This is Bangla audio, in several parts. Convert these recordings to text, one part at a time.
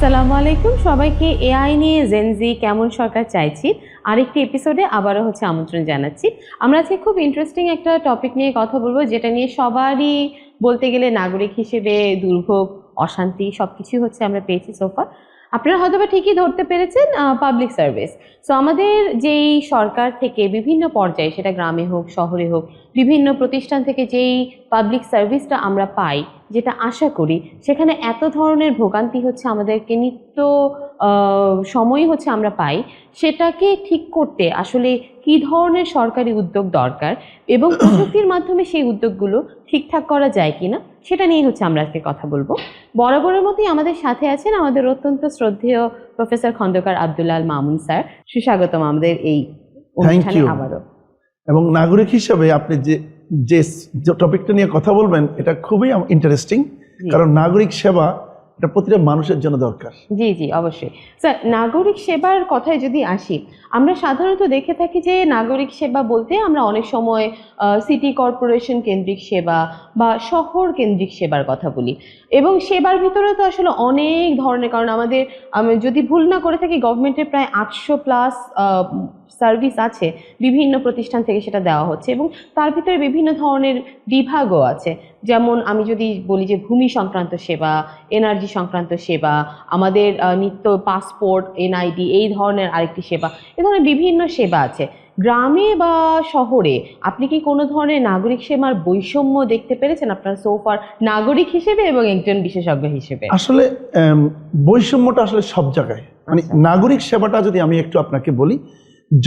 আসসালামু আলাইকুম সবাইকে। এআই নিয়ে জেনজি কেমন সরকার চাইছি আরেকটি এপিসোডে আবারও আমন্ত্রণ জানাচ্ছি। আমরা আজকে খুব ইন্টারেস্টিং একটা টপিক নিয়ে কথা বলবো, যেটা নিয়ে সবারই বলতে গেলে নাগরিক হিসেবে দুর্ভোগ, অশান্তি সবকিছু আমরা পেয়েছি সোফা। আপনারা হয়তোবা ঠিকই ধরতে পেরেছেন, পাবলিক সার্ভিস। সো আমাদের যেই সরকার থেকে বিভিন্ন পর্যায়ে, সেটা গ্রামে হোক শহরে হোক, বিভিন্ন প্রতিষ্ঠান থেকে যেই পাবলিক সার্ভিসটা আমরা পাই, যেটা আশা করি, সেখানে এত ধরনের ভোগান্তি আমাদেরকে নিত্য সময়ই আমরা পাই। সেটাকে ঠিক করতে আসলে কী ধরনের সরকারি উদ্যোগ দরকার এবং প্রযুক্তির মাধ্যমে সেই উদ্যোগগুলো ঠিকঠাক করা যায় কিনা, সেটা নিয়ে আমরা আজকে কথা বলবো। বরাবরের মতোই আমাদের সাথে আছেন আমাদের অত্যন্ত শ্রদ্ধেয় প্রফেসর খন্দকার আব্দুল আল মামুন স্যার। সুস্বাগতম আমাদের এই অনুষ্ঠানে আবারও। এবং নাগরিক হিসেবে আপনি যে টপিকটা নিয়ে কথা বলবেন, এটা খুবই ইন্টারেস্টিং, কারণ নাগরিক সেবা এটা প্রতিটা মানুষের জন্য দরকার। জি জি অবশ্যই স্যার। নাগরিক সেবার কথায় যদি আসি, আমরা সাধারণত দেখে থাকি যে নাগরিক সেবা বলতে আমরা অনেক সময় সিটি কর্পোরেশন কেন্দ্রিক সেবা বা শহর কেন্দ্রিক সেবার কথা বলি, এবং সেবার ভিতরে তো আসলে অনেক ধরনের, কারণ আমাদের আমি যদি ভুল না করে থাকি গভর্নমেন্টের প্রায় 800+ সার্ভিস আছে, বিভিন্ন প্রতিষ্ঠান থেকে সেটা দেওয়া হচ্ছে, এবং তার ভিতরে বিভিন্ন ধরনের বিভাগও আছে। যেমন আমি যদি বলি যে ভূমি সংক্রান্ত সেবা, এনার্জি সংক্রান্ত সেবা, আমাদের নিত্য পাসপোর্ট, এনআইডি, এই ধরনের আরেকটি সেবা, এ ধরনের বিভিন্ন সেবা আছে। গ্রামে বা শহরে আপনি কি কোনো ধরনের নাগরিক সেবার বৈষম্য দেখতে পেরেছেন আপনার সোফার, নাগরিক হিসেবে এবং একজন বিশেষজ্ঞ হিসেবে? আসলে বৈষম্যটা আসলে সব জায়গায়, মানে নাগরিক সেবাটা যদি আমি একটু আপনাকে বলি,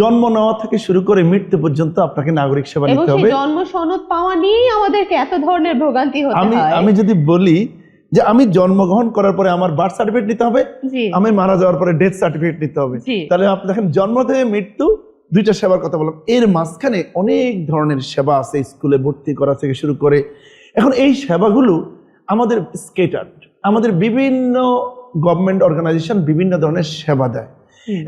জন্ম নেওয়া থেকে শুরু করে মৃত্যু পর্যন্ত আপনাকে নাগরিক সেবা নিতে হবে। জন্ম সনদ পাওয়া নিয়েই আমাদেরকে এত ধরনের ভোগান্তি হতে হয়। আমি যদি বলি যে আমি জন্মগ্রহণ করার পরে আমার বার্থ সার্টিফিকেট নিতে হবে, আমি মারা যাওয়ার পরে ডেথ সার্টিফিকেট নিতে হবে, তাহলে আপনি দেখেন জন্ম থেকে মৃত্যু দুইটা সেবার কথা বললাম। এর মাঝখানে অনেক ধরনের সেবা আছে, স্কুলে ভর্তি করা থেকে শুরু করে। এখন এই সেবাগুলো আমাদের স্কেটার্ড, আমাদের বিভিন্ন গভর্নমেন্ট অর্গানাইজেশন বিভিন্ন ধরনের সেবা দেয়,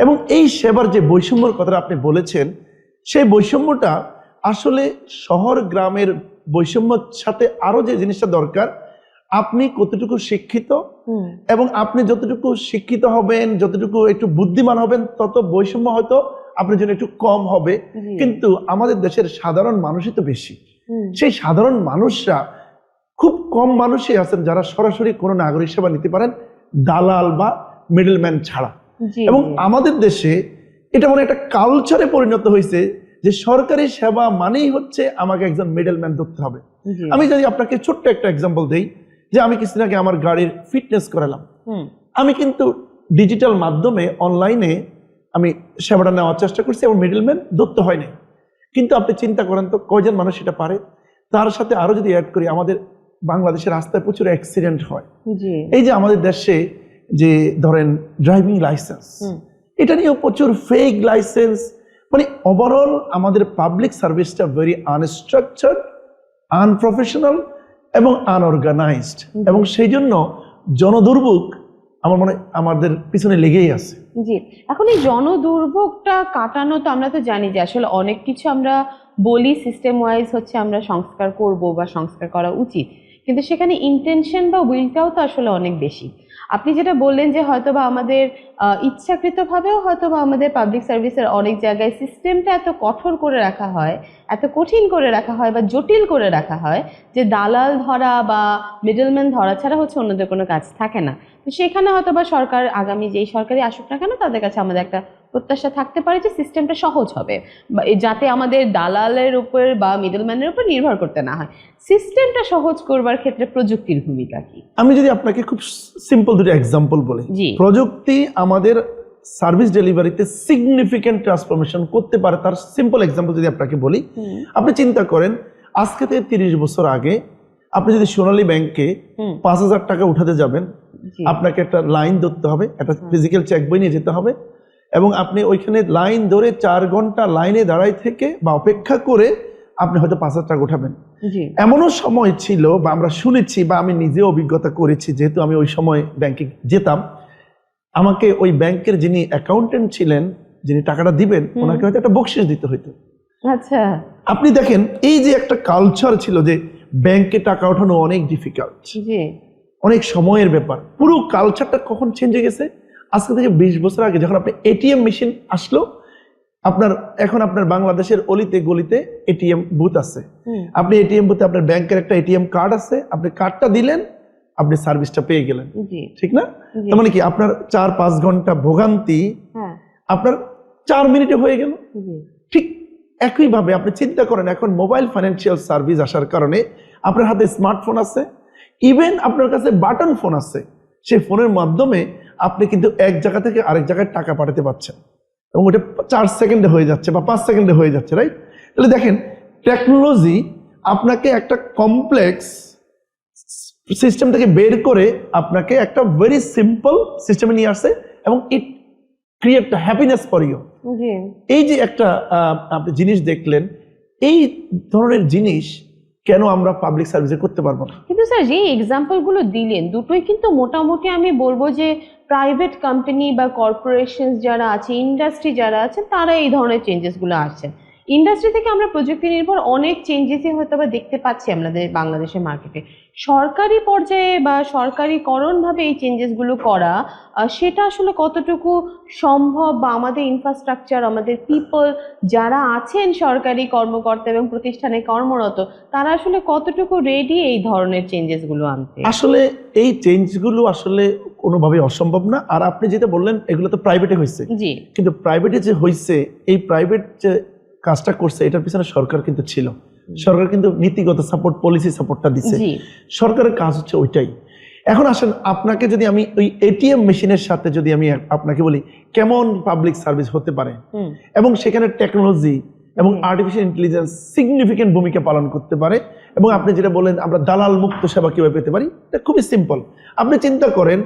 এবং এই সেবার যে বৈষম্যর কথাটা আপনি বলেছেন, সেই বৈষম্যটা আসলে শহর গ্রামের বৈষম্যের সাথে আরো যে জিনিসটা দরকার, আপনি কতটুকু শিক্ষিত এবং আপনি যতটুকু শিক্ষিত হবেন, যতটুকু একটু বুদ্ধিমান হবেন, তত বৈষম্য হয়তো আপনার জন্য একটু কম হবে। কিন্তু আমাদের দেশের সাধারণ মানুষই তো বেশি। সেই সাধারণ মানুষরা খুব কম মানুষই আছেন যারা সরাসরি কোনো নাগরিক সেবা নিতে পারেন, দালাল বা মিডলম্যান ছাড়া। এবং আমাদের দেশে এটা মানে একটা কালচারে পরিণত হয়েছে যে সরকারি সেবা মানেই হচ্ছে আমাকে একজন মিডলম্যান ধরতে হবে। আমি যদি আপনাকে ছোট্ট একটা এক্সাম্পল দেই, যে আমি কিছুদিন আগে আমার গাড়ির ফিটনেস করালাম, আমি কিন্তু ডিজিটাল মাধ্যমে অনলাইনে আমি সেবাটা নেওয়ার চেষ্টা করছি এবং মিডলম্যান ধরতে হয়নি। কিন্তু আপনি চিন্তা করেন তো কয়জন মানুষ এটা পারে। তার সাথে আরো যদি অ্যাড করি, আমাদের বাংলাদেশের রাস্তায় প্রচুর অ্যাক্সিডেন্ট হয়। এই যে আমাদের দেশে যে ধরেন ড্রাইভিং লাইসেন্স, এটা নিয়েও প্রচুর ফেক লাইসেন্স, মানে ওভারঅল আমাদের পাবলিক সার্ভিসটা ভেরি আনস্ট্রাকচার্ড, আনপ্রফেশনাল এবং আনঅর্গানাইজড, এবং সেই জন্য জনদুর্ভোগ আমার মনে আমাদের পিছনে লেগেই আছে। জি, এখন এই জনদুর্ভোগটা কাটানো তো আমরা তো জানি যে আসলে অনেক কিছু আমরা বলি সিস্টেম ওয়াইজ আমরা সংস্কার করব বা সংস্কার করা উচিত, কিন্তু সেখানে ইন্টেনশন বা উইলটাও তো আসলে অনেক বেশি। আপনি যেটা বললেন যে হয়তোবা আমাদের ইচ্ছাকৃতভাবেও হয়তোবা আমাদের পাবলিক সার্ভিসের অনেক জায়গায় সিস্টেমটা এত কঠোর করে রাখা হয়, এত কঠিন করে রাখা হয় বা জটিল করে রাখা হয় যে দালাল ধরা বা মিডলম্যান ধরা ছাড়া অন্যদের কোনো কাজ থাকে না। তো সেখানে হয়তোবা সরকার, আগামী যেই সরকারই আসুক না কেন, তাদের কাছে আমাদের একটা প্রত্যাশা থাকতে পারে যে সিস্টেমটা সহজ হবে, যাতে আমাদের দালালের উপর বা মিডলম্যানের উপর নির্ভর করতে না হয়। সিস্টেমটা সহজ করবার ক্ষেত্রে প্রযুক্তির ভূমিকা কি? আমি যদি আপনাকে খুব সিম্পল দুটো এক্সাম্পল বলি, প্রযুক্তি আমাদের সার্ভিস ডেলিভারিতে সিগনিফিক্যান্ট ট্রান্সফরমেশন করতে পারে, তার সিম্পল এক্সাম্পল যদি আপনাকে বলি, আপনি চিন্তা করেন আজকে থেকে 30 বছর আগে আপনি যদি সোনালী ব্যাংকে 5000 টাকা উঠাতে যাবেন, আপনাকে একটা লাইন ধরতে হবে, একটা ফিজিক্যাল চেক বই নিয়ে যেতে হবে, এবং আপনি ওইখানে লাইন ধরে 4 ঘন্টা লাইনে দাঁড়াই থেকে বা অপেক্ষা করে আপনি হয়তো 5000 টাকা উঠাবেন। এমনও সময় ছিল, বা আমরা শুনেছি বা আমি নিজে অভিজ্ঞতা করেছি, যেহেতু আমি ওই সময় ব্যাংকে যেতাম, আমাকে ওই ব্যাংকের যিনি অ্যাকাউন্টেন্ট ছিলেন, যিনি টাকাটা দিবেন, ওনাকে হয়তো একটা বকশিশ দিতে হইতো। আচ্ছা, আপনি দেখেন এই যে একটা কালচার ছিল যে ব্যাংকে টাকা ওঠানো অনেক ডিফিকাল্ট, অনেক সময়ের ব্যাপার। পুরো কালচারটা কখন চেঞ্জ হয়ে গেছে, আজকে থেকে 20 বছর আগে যখন আপনি এটিএম মেশিন আসলো, এখন আপনার বাংলাদেশের অলিতে গলিতে এটিএম বুথ আছে। আপনি এটিএম বুথে আপনার ব্যাংকের একটা এটিএম কার্ড আছে, আপনি কার্ডটা দিলেন, আপনি সার্ভিসটা পেয়ে গেলেন, ঠিক না? তার মানে কি আপনার 4-5 ঘন্টা ভোগান্তি আপনার 4 মিনিটে হয়ে গেল। ঠিক একইভাবে আপনি চিন্তা করেন, এখন মোবাইল ফাইন্যান্সিয়াল সার্ভিস আসার কারণে আপনার হাতে স্মার্টফোন আছে, ইভেন আপনার কাছে বাটন ফোন আছে, সেই ফোনের মাধ্যমে আপনি কিন্তু এক জায়গা থেকে আরেক জায়গায় টাকা পাঠাতে পারছেন, এবং ওটা 4 সেকেন্ডে হয়ে যাচ্ছে বা 5 সেকেন্ডে হয়ে যাচ্ছে, রাইট? তাহলে দেখেন, টেকনোলজি আপনাকে একটা কমপ্লেক্স সিস্টেম থেকে বের করে আপনাকে একটা ভেরি সিম্পল সিস্টেমে নিয়ে আসছে, এবং it create happiness for you. এই যে একটা আপনি জিনিস দেখলেন, এই ধরনের জিনিস কেন আমরা পাবলিক সার্ভিসে করতে পারবো না? কিন্তু স্যার, যে এক্সাম্পল গুলো দিলেন দুটোই কিন্তু মোটামুটি আমি বলবো যে প্রাইভেট কোম্পানি বা কর্পোরেশন যারা আছে, ইন্ডাস্ট্রি যারা আছে, তারা এই ধরনের চেঞ্জেস গুলো আসছেন। ইন্ডাস্ট্রি থেকে আমরা প্রযুক্তি নির্ভর অনেক চেঞ্জেসই হয়তো বা দেখতে পাচ্ছি আমাদের বাংলাদেশের মার্কেটে। সরকারি পর্যায়ে বা সরকারিকরণভাবে এই চেঞ্জেসগুলো করা, সেটা আসলে কতটুকু সম্ভব, বা আমাদের ইনফ্রাস্ট্রাকচার, আমাদের পিপল যারা আছেন সরকারি কর্মকর্তা এবং প্রতিষ্ঠানে কর্মরত, তারা আসলে কতটুকু রেডি এই ধরনের চেঞ্জেসগুলো আনতে? আসলে এই চেঞ্জগুলো আসলে কোনোভাবে অসম্ভব না। আর আপনি যেটা বললেন, এগুলো তো প্রাইভেটে হয়েছে, কিন্তু প্রাইভেটে যে হয়েছে, এই প্রাইভেট যে কাজটা করছে, এটার পিছনে সরকার কিন্তু ছিল। সরকার কিন্তু নীতিগত সাপোর্ট, পলিসি সাপোর্টটা দিচ্ছে। সরকারের কাজ হচ্ছে ওইটাই। এখন আসেন, আপনাকে যদি আমি ওই এটিএম মেশিনের সাথে যদি আমি আপনাকে বলি কেমন পাবলিক সার্ভিস হতে পারে, এবং সেখানে টেকনোলজি এবং আর্টিফিশিয়াল ইন্টেলিজেন্স সিগনিফিকেন্ট ভূমিকা পালন করতে পারে, এবং আপনি যেটা বললেন আমরা দালাল মুক্ত সেবা কিভাবে পেতে পারি, এটা খুবই সিম্পল। আপনি চিন্তা করেন,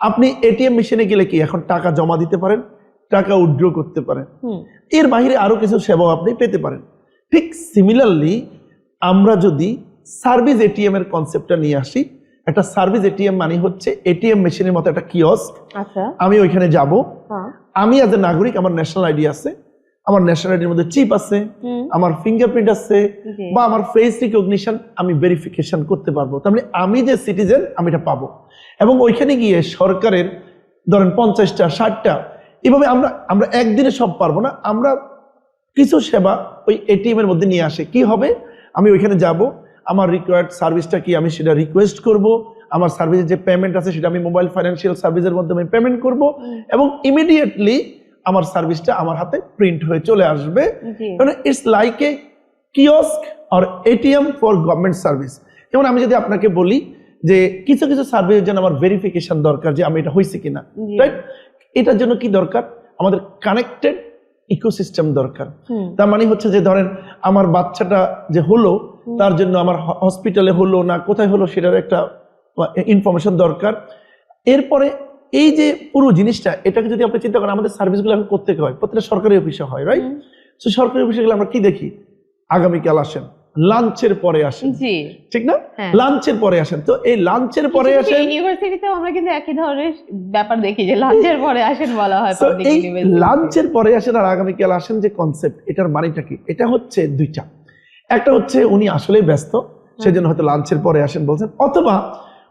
আপনি এটিএম মেশিনে গেলে কি এখন টাকা জমা দিতে পারেন, টাকা উইথড্র করতে পারেন, এর বাইরে আরো কিছু সেবাও আপনি পেতে পারেন। ঠিক সিমিলারলি আমরা যদি সার্ভিস এটিএম এর কনসেপ্টটা নিয়ে আসি, একটা সার্ভিস এটিএম মানে হচ্ছে এটিএম মেশিনের মতো একটা কিওস্ক। আমি ওইখানে যাব, আমি অ্যাজ এ নাগরিক, আমার ন্যাশনাল আইডি আছে, আমার ন্যাশনাল আইডির মধ্যে চিপ আছে, আমার ফিঙ্গারপ্রিন্ট আছে, বা আমার ফেস রিকগনিশন আমি ভেরিফিকেশন করতে পারবো। তার মানে আমি যে সিটিজেন, আমি এটা পাবো। এবং ওইখানে গিয়ে সরকারের ধরেন 50টা 60টা, এভাবে আমরা একদিনে সব পারবো না, আমরা কিছু সেবা ওই এটিএম এর মধ্যে নিয়ে আসে। কি হবে, আমি ওইখানে যাব, আমার রিকোয়ার্ড সার্ভিসটা কি আমি সেটা রিকোয়েস্ট করব, আমার সার্ভিসের যে পেমেন্ট আছে সেটা আমি মোবাইল ফাইন্যান্সিয়াল সার্ভিসের মাধ্যমে পেমেন্ট করব, এবং ইমিডিয়েটলি আমার সার্ভিসটা আমার হাতে প্রিন্ট হয়ে চলে আসবে। মানে it's like a kiosk or ATM for government service. যেমন আমি যদি আপনাকে বলি যে কিছু কিছু সার্ভিসের জন্য আমার ভেরিফিকেশন দরকার যে আমি এটা হয়েছে কিনা, রাইট? এটার জন্য কি দরকার, আমাদের কানেক্টেড ইকোসিস্টেম দরকার। তার মানে হচ্ছে যে ধরেন আমার বাচ্চাটা যে হলো, তার জন্য আমার হসপিটালে হলো না কোথায় হলো সেটার একটা ইনফরমেশন দরকার। এরপরে এই যে পুরো জিনিসটা, এটাকে যদি আপনি চিন্তা করেন, আমাদের সার্ভিসগুলো এখন কোত্থেকে হয়, প্রত্যেকটা সরকারি অফিসে হয়, রাইট? সো সরকারি অফিসে গেলে আমরা কি দেখি, আগামীকাল আসেন, লাঞ্চের পরে আসেন, ঠিক না? লাঞ্চের পরে আসেন। তো এই লাঞ্চের পরে আসেন, ইউনিভার্সিটিতেও আমরা কিন্তু একই ধরনের ব্যাপার দেখি যে লাঞ্চের পরে আসেন বলা হয়। এই লাঞ্চের পরে আসেন আর আগামীকাল আসেন যে কনসেপ্ট, এটার মানেটা কি? এটা হচ্ছে দুইটা। একটা হচ্ছে উনি আসলে ব্যস্ত, সেজন্য হয়তো লাঞ্চের পরে আসেন বলছেন, অথবা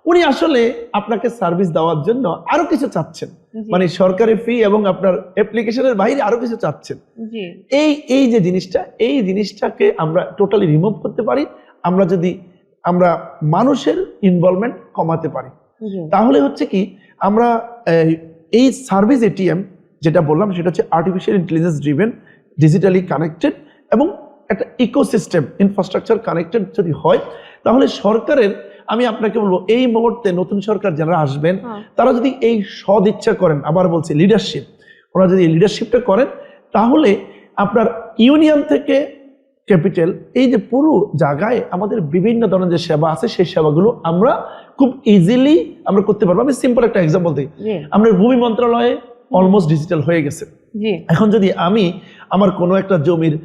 উনি আসলে আপনাকে সার্ভিস দেওয়ার জন্য আরো কিছু চাচ্ছেন, মানে সরকারি ফি এবং আপনার অ্যাপ্লিকেশনের বাইরে আরো কিছু চাচ্ছেন। এই যে জিনিসটা, এই জিনিসটাকে আমরা টোটালি রিমুভ করতে পারি আমরা যদি আমরা মানুষের ইনভলভমেন্ট কমাতে পারি। তাহলে হচ্ছে কি, আমরা এই সার্ভিস এটিএম যেটা বললাম সেটা হচ্ছে artificial intelligence driven, digitally connected, এবং একটা ইকোসিস্টেম ইনফ্রাস্ট্রাকচার কানেক্টেড যদি হয়, তাহলে সরকারের, আমি আপনাকে বলবো এই মুহূর্তে নতুন সরকার যারা আসবেন তারা যদি এই সদিচ্ছা করেন, আবার বলছি লিডারশিপ, ওরা যদি লিডারশিপটা করেন, তাহলে আপনার ইউনিয়ন থেকে ক্যাপিটাল, এই যে পুরো জায়গায় আমাদের বিভিন্ন ধরনের যে সেবা আছে, সেই সেবাগুলো আমরা খুব ইজিলি আমরা করতে পারবো। আমি সিম্পল একটা এক্সাম্পল দিই, আমাদের ভূমি মন্ত্রণালয়ে অলমোস্ট ডিজিটাল হয়ে গেছে। এখন যদি আমি আমার কোনো একটা জমির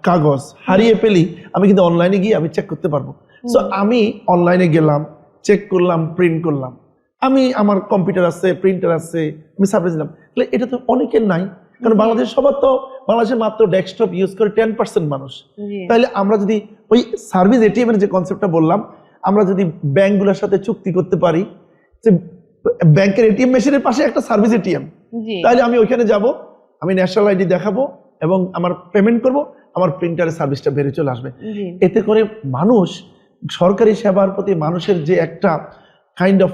কাগজ হারিয়ে ফেলি, আমি কিন্তু অনলাইনে গিয়ে আমি চেক করতে পারবো। সো আমি অনলাইনে গেলাম, চেক করলাম, প্রিন্ট করলাম, আমি আমার কম্পিউটার আছে, প্রিন্টার আছে, আমি সার্ভিস দিলাম। তাহলে এটা তো অনেকের নাই, কারণ বাংলাদেশে মাত্র ডেস্কটপ ইউজ করে 10% মানুষ। তাহলে আমরা যদি ওই সার্ভিস এটিএম এর যে কনসেপ্টটা বললাম, আমরা যদি ব্যাংকগুলোর সাথে চুক্তি করতে পারি যে ব্যাংকের এটিএম মেশিনের পাশে একটা সার্ভিস এটিএম, তাহলে আমি ওইখানে যাব, আমি ন্যাশনাল আইডি দেখাবো এবং আমার পেমেন্ট করব, আমার প্রিন্টারের সার্ভিসটা বেরিয়ে চলে আসবে। এতে করে মানুষ সরকারি সেবার প্রতি মানুষের যে একটা কাইন্ড অফ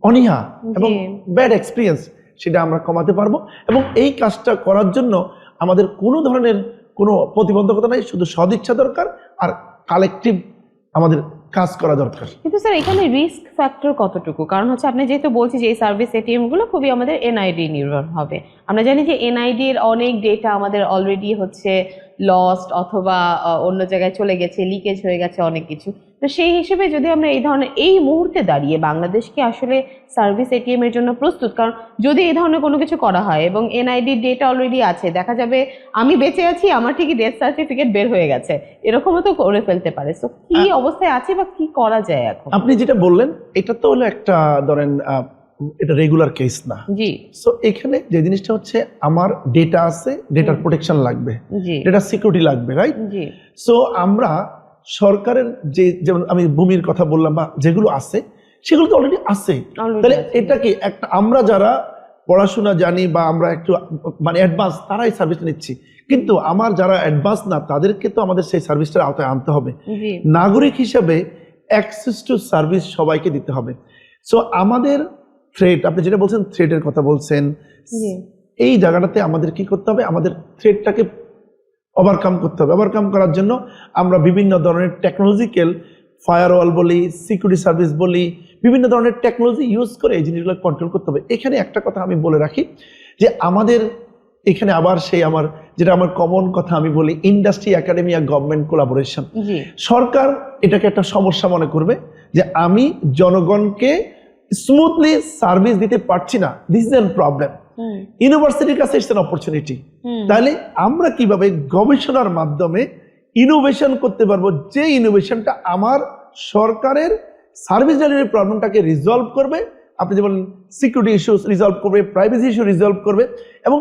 অনীহা এবং ব্যাড এক্সপিরিয়েন্স সেটা আমরা কমাতে পারবো। এবং এই কাজটা করার জন্য আমাদের কোনো ধরনের কোনো প্রতিবন্ধকতা নাই, শুধু সদিচ্ছা দরকার আর কালেকটিভ আমাদের কাজ করা দরকার। কিন্তু স্যার এখানে রিস্ক ফ্যাক্টর কতটুকু? কারণ হচ্ছে আপনি যেহেতু বলছি যে এই সার্ভিস এটিএম গুলো খুবই আমাদের এনআইডি নির্ভর হবে, আমরা জানি যে এনআইডি এর অনেক ডেটা আমাদের অলরেডি হচ্ছে লস্ট অথবা অন্য জায়গায় চলে গেছে, লিকেজ হয়ে গেছে অনেক কিছু। তো সেই হিসেবে যদি আমরা এই ধরনের এই মুহূর্তে দাঁড়িয়ে বাংলাদেশ কি আসলে সার্ভিস এটিএম এর জন্য প্রস্তুত? কারণ যদি এই ধরনের কোনো কিছু করা হয় এবং এনআইডি ডেটা অলরেডি আছে, দেখা যাবে আমি বেঁচে আছি, আমার ঠিকই ডেথ সার্টিফিকেট বের হয়ে গেছে, এরকমও তো করে ফেলতে পারে। তো কি অবস্থায় আছে বা কি করা যায় এখন? আপনি যেটা বললেন এটা তো হলো একটা ধরেন এটা রেগুলার কেস না। জি। সো এখানে যে জিনিসটা হচ্ছে আমার ডেটা আছে, ডেটার প্রোটেকশন লাগবে, ডেটা সিকিউরিটি লাগবে, রাইট? জি। সো আমরা সরকারের যে যেমন আমি ভূমির কথা বললাম বা যেগুলো আছে সেগুলো তো অলরেডি আছে। তাহলে এটা কি একটা আমরা যারা পড়াশোনা জানি বা আমরা একটু মানে অ্যাডভান্স তারাই সার্ভিসটা নিচ্ছি, কিন্তু আমার যারা অ্যাডভান্স না তাদেরকে তো আমাদের সেই সার্ভিসটার আওতায় আনতে হবে। নাগরিক হিসেবে অ্যাক্সেস টু সার্ভিস সবাইকে দিতে হবে। সো আমাদের থ্রেট, আপনি যেটা বলছেন থ্রেটের কথা বলছেন, এই জায়গাটাতে আমাদের কি করতে হবে, আমাদের থ্রেটটাকে ওভারকাম করতে হবে। ওভারকাম করার জন্য আমরা বিভিন্ন ধরনের টেকনোলজিক্যাল ফায়ারওয়াল বলি, সিকিউরিটি সার্ভিস বলি, বিভিন্ন ধরনের টেকনোলজি ইউজ করে এই জিনিসগুলো কন্ট্রোল করতে হবে। এখানে একটা কথা আমি বলে রাখি যে আমাদের এখানে আবার সেই আমার যেটা আমার কমন কথা আমি বলি, ইন্ডাস্ট্রি, একাডেমি আর গভর্নমেন্ট কোলাবোরেশন। সরকার এটাকে একটা সমস্যা মনে করবে যে আমি জনগণকে স্মুথলি সার্ভিস দিতে পারছি না, দিস ইজ এন প্রবলেম। ইউনিভার্সিটির কাছে ইটস এন অপরচুনিটি। তাহলে আমরা কিভাবে গবেষণার মাধ্যমে ইনোভেশন করতে পারবো, যে ইনোভেশনটা আমার সরকারের সার্ভিস ডেলিভারি প্রবলেমটাকে রিজলভ করবে, আপনি যেমন সিকিউরিটি ইস্যু রিজলভ করবে, প্রাইভেসি ইস্যু রিজলভ করবে, এবং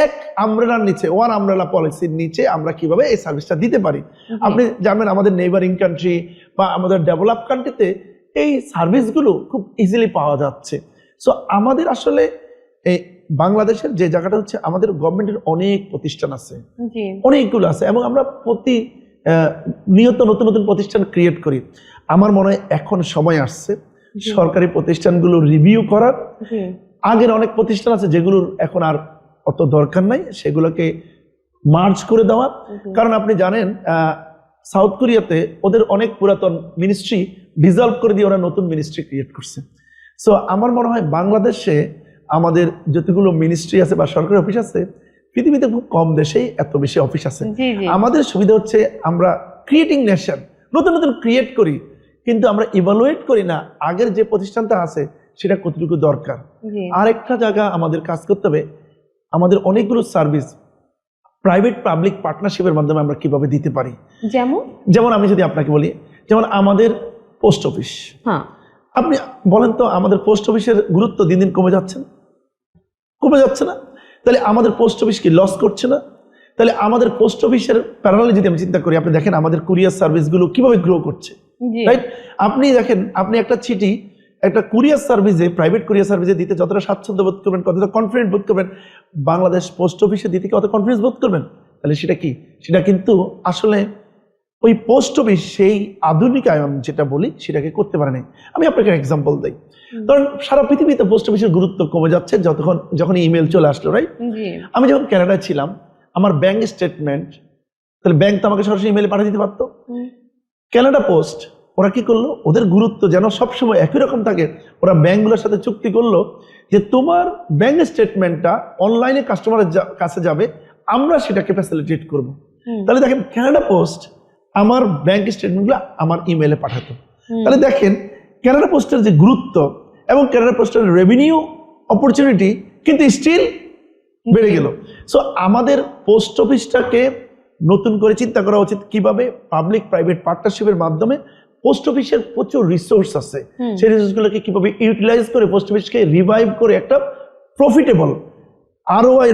এক আমব্রেলার নিচে, ওয়ান আমব্রেলা পলিসির নিচে আমরা কিভাবে এই সার্ভিসটা দিতে পারি। আপনি জানেন আমাদের নেইবারিং কান্ট্রি বা আমাদের ডেভেলপ কান্ট্রিতে এই সার্ভিসগুলো খুব ইজিলি পাওয়া যাচ্ছে। সো আমাদের আসলে এই বাংলাদেশের যে জায়গাটা হচ্ছে আমাদের গভর্নমেন্টের অনেক প্রতিষ্ঠান আছে, অনেকগুলো আছে, এবং আমরা প্রতি নিয়ত নতুন নতুন প্রতিষ্ঠান ক্রিয়েট করি। আমার মনে হয় এখন সময় আসছে সরকারি প্রতিষ্ঠানগুলো রিভিউ করার। আগের অনেক প্রতিষ্ঠান আছে যেগুলোর এখন আর অত দরকার নাই, সেগুলোকে মার্জ করে দেওয়া। কারণ আপনি জানেন সাউথ কোরিয়াতে ওদের অনেক পুরাতন মিনিস্ট্রি ডিজলভ করে দিয়ে ওরা নতুন মিনিস্ট্রি ক্রিয়েট করছে। সো আমার মনে হয় বাংলাদেশে আমাদের যতগুলো মিনিস্ট্রি আছে বা সরকারি অফিস আছে, পৃথিবীতে খুব কম দেশেই এত বেশি অফিস আছে। আমাদের সুবিধা হচ্ছে আমরা ক্রিয়েটিং নেশন, নতুন নতুন ক্রিয়েট করি, কিন্তু আমরা ইভালুয়েট করি না আগের যে প্রতিষ্ঠানটা আছে সেটা কতটুকু দরকার। আরেকটা জায়গা আমাদের কাজ করতে হবে, আমাদের অনেকগুলো সার্ভিস প্রাইভেট পাবলিক পার্টনারশিপের মাধ্যমে আমরা কিভাবে দিতে পারি। যেমন আমি যদি আপনাকে বলি, যেমন আমাদের পোস্ট অফিস, আপনি বলেন তো আমাদের পোস্ট অফিসের গুরুত্ব দিন দিন কমে যাচ্ছে না? কমে যাচ্ছে না? তাহলে আমাদের পোস্ট অফিস কি লস করছে না? তাহলে আমাদের পোস্ট অফিসের প্যারালালি যদি আমি চিন্তা করি, আপনি দেখেন আমাদের কুরিয়ার সার্ভিসগুলো কিভাবে গ্রো করছে, রাইট? আপনি দেখেন আপনি একটা চিঠি একটা কুরিয়ার সার্ভিসে, প্রাইভেট কুরিয়ার সার্ভিসে দিতে যতটা স্বাচ্ছন্দ্য বোধ করবেন, কতটা কনফিডেন্ট বোধ করবেন, বাংলাদেশ পোস্ট অফিসে দিতে কি অত কনফিডেন্স বোধ করবেন? তাহলে সেটা কি? সেটা কিন্তু আসলে ওই পোস্ট অফিস সেই আধুনিকায়ন যেটা বলি সেটাকে করতে পারে নাই। আমি আপনাকে এক্সাম্পল দিই। কারণ সারা পৃথিবীতে পোস্ট অফিসের গুরুত্ব কমে যাচ্ছে যখন ইমেল চলে আসলো, রাইট? আমি যখন কানাডায় ছিলাম, আমার ব্যাংক স্টেটমেন্ট, তাহলে ব্যাংক তো আমাকে সরাসরি ইমেলে পাঠিয়ে দিতে পারতো। কানাডা পোস্ট ওরা কি করলো, ওদের গুরুত্ব যেন সবসময় একই রকম থাকে, ওরা ব্যাংকগুলোর সাথে চুক্তি করলো যে তোমার ব্যাংক স্টেটমেন্টটা অনলাইনে কাস্টমারের কাছে যাবে, আমরা সেটাকে ফ্যাসিলিটেট করব। তাহলে দেখেন কানাডা পোস্ট আমার ব্যাংক স্টেটমেন্টগুলো আমার ইমেলে পাঠাতো। তাহলে দেখেন কানাডা পোস্টের যে গুরুত্ব এবং কানাডা পোস্টের রেভিনিউ অপরচুনিটি কিন্তু স্টিল বেড়ে গেল। সো আমাদের পোস্ট অফিসটাকে নতুন করে চিন্তা করা উচিত কিভাবে পাবলিক প্রাইভেট পার্টনারশিপের মাধ্যমে পোস্ট অফিসের প্রচুর রিসোর্স আছে, সেই রিসোর্সগুলোকে কিভাবে ইউটিলাইজ করে পোস্ট অফিসকে রিভাইভ করে একটা profitable ROI